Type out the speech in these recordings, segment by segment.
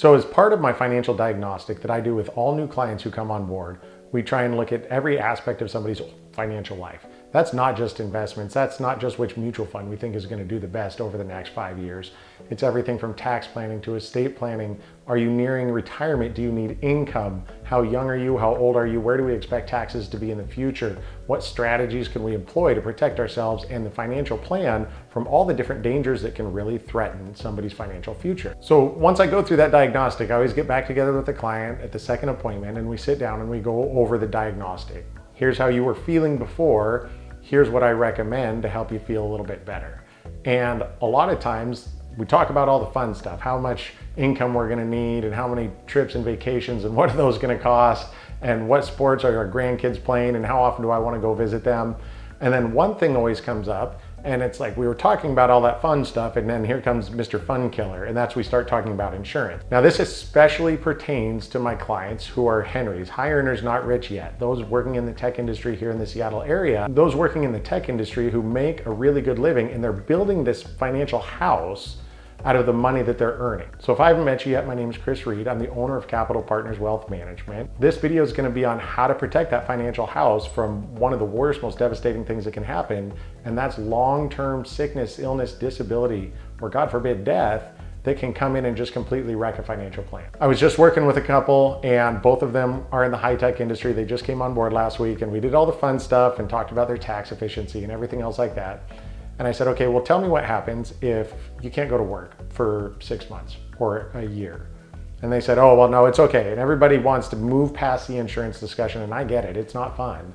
So as part of my financial diagnostic that I do with all new clients who come on board, we try and look at every aspect of somebody's financial life. That's not just investments. That's not just which mutual fund we think is going to do the best over the next 5 years. It's everything from tax planning to estate planning. Are you nearing retirement? Do you need income? How young are you? How old are you? Where do we expect taxes to be in the future? What strategies can we employ to protect ourselves and the financial plan from all the different dangers that can really threaten somebody's financial future? So once I go through that diagnostic, I always get back together with the client at the second appointment and we sit down and we go over the diagnostic. Here's how you were feeling before. Here's what I recommend to help you feel a little bit better. And a lot of times we talk about all the fun stuff, how much income we're gonna need and how many trips and vacations and what are those gonna cost and what sports are our grandkids playing and how often do I wanna go visit them. And then one thing always comes up and it's like we were talking about all that fun stuff and then here comes Mr. Fun Killer, and that's we start talking about insurance. Now this especially pertains to my clients who are Henrys, high earners not rich yet, those working in the tech industry here in the Seattle area, those working in the tech industry who make a really good living and they're building this financial house out of the money that they're earning. So if I haven't met you yet, my name is Chris Reed. I'm the owner of Capital Partners Wealth Management. This video is going to be on how to protect that financial house from one of the worst, most devastating things that can happen, and that's long-term sickness, illness, disability, or God forbid death, that can come in and just completely wreck a financial plan. I was just working with a couple and both of them are in the high-tech industry. They just came on board last week and we did all the fun stuff and talked about their tax efficiency and everything else like that. And I said, okay, well, tell me what happens if you can't go to work for 6 months or a year. And they said, oh, well, no, it's okay. And everybody wants to move past the insurance discussion, and I get it, it's not fun.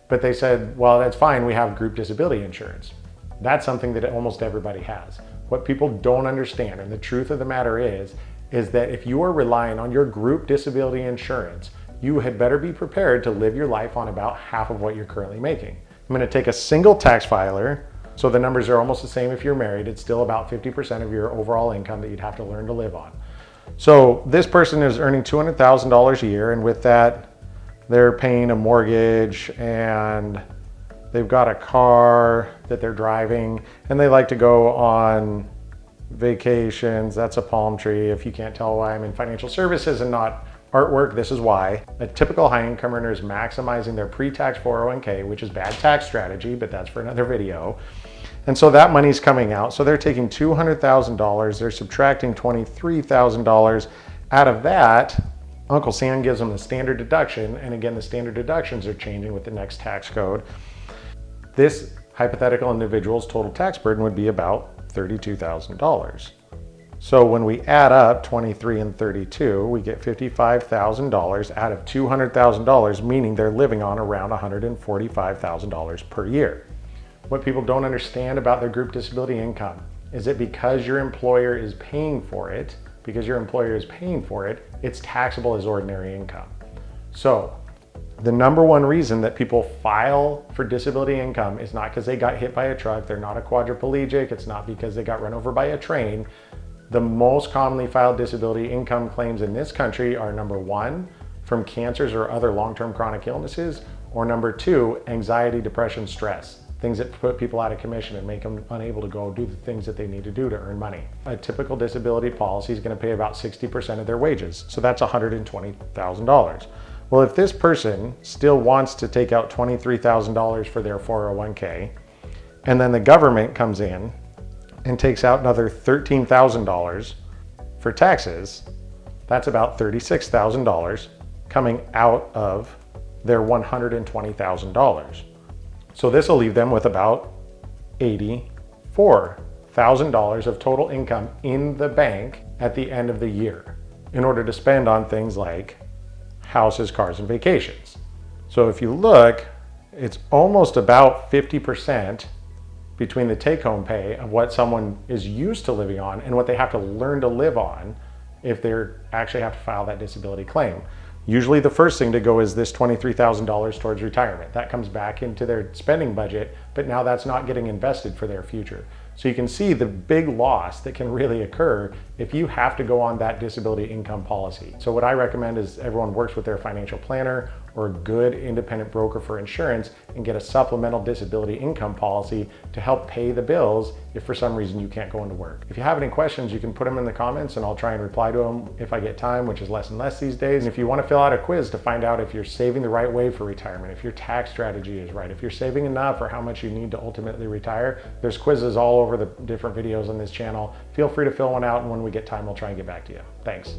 But they said, well, that's fine, we have group disability insurance. That's something that almost everybody has. What people don't understand, and the truth of the matter is that if you are relying on your group disability insurance, you had better be prepared to live your life on about half of what you're currently making. I'm gonna take a single tax filer. So the numbers are almost the same if you're married. It's still about 50% of your overall income that you'd have to learn to live on. So this person is earning $200,000 a year, and with that, they're paying a mortgage and they've got a car that they're driving and they like to go on vacations. That's a palm tree. If you can't tell why I'm in financial services and not artwork, this is why. A typical high income earner is maximizing their pre-tax 401k, which is bad tax strategy, but that's for another video. And so that money's coming out. So they're taking $200,000, they're subtracting $23,000. Out of that, Uncle Sam gives them the standard deduction. And again, the standard deductions are changing with the next tax code. This hypothetical individual's total tax burden would be about $32,000. So when we add up 23 and 32, we get $55,000 out of $200,000, meaning they're living on around $145,000 per year. What people don't understand about their group disability income is that because your employer is paying for it, it's taxable as ordinary income. So the number one reason that people file for disability income is not because they got hit by a truck, they're not a quadriplegic, it's not because they got run over by a train. The most commonly filed disability income claims in this country are number one, from cancers or other long-term chronic illnesses, or number two, anxiety, depression, stress, things that put people out of commission and make them unable to go do the things that they need to do to earn money. A typical disability policy is going to pay about 60% of their wages, so that's $120,000. Well, if this person still wants to take out $23,000 for their 401k, and then the government comes in and takes out another $13,000 for taxes, that's about $36,000 coming out of their $120,000. So this will leave them with about $84,000 of total income in the bank at the end of the year in order to spend on things like houses, cars, and vacations. So if you look, it's almost about 50% between the take-home pay of what someone is used to living on and what they have to learn to live on if they actually have to file that disability claim. Usually the first thing to go is this $23,000 towards retirement. That comes back into their spending budget, but now that's not getting invested for their future. So you can see the big loss that can really occur if you have to go on that disability income policy. So what I recommend is everyone works with their financial planner or a good independent broker for insurance and get a supplemental disability income policy to help pay the bills if for some reason you can't go into work. If you have any questions, you can put them in the comments and I'll try and reply to them if I get time, which is less and less these days. And if you want to fill out a quiz to find out if you're saving the right way for retirement, if your tax strategy is right, if you're saving enough or how much you need to ultimately retire, there's quizzes all over the different videos on this channel. Feel free to fill one out, and when we get time, we'll try and get back to you. Thanks.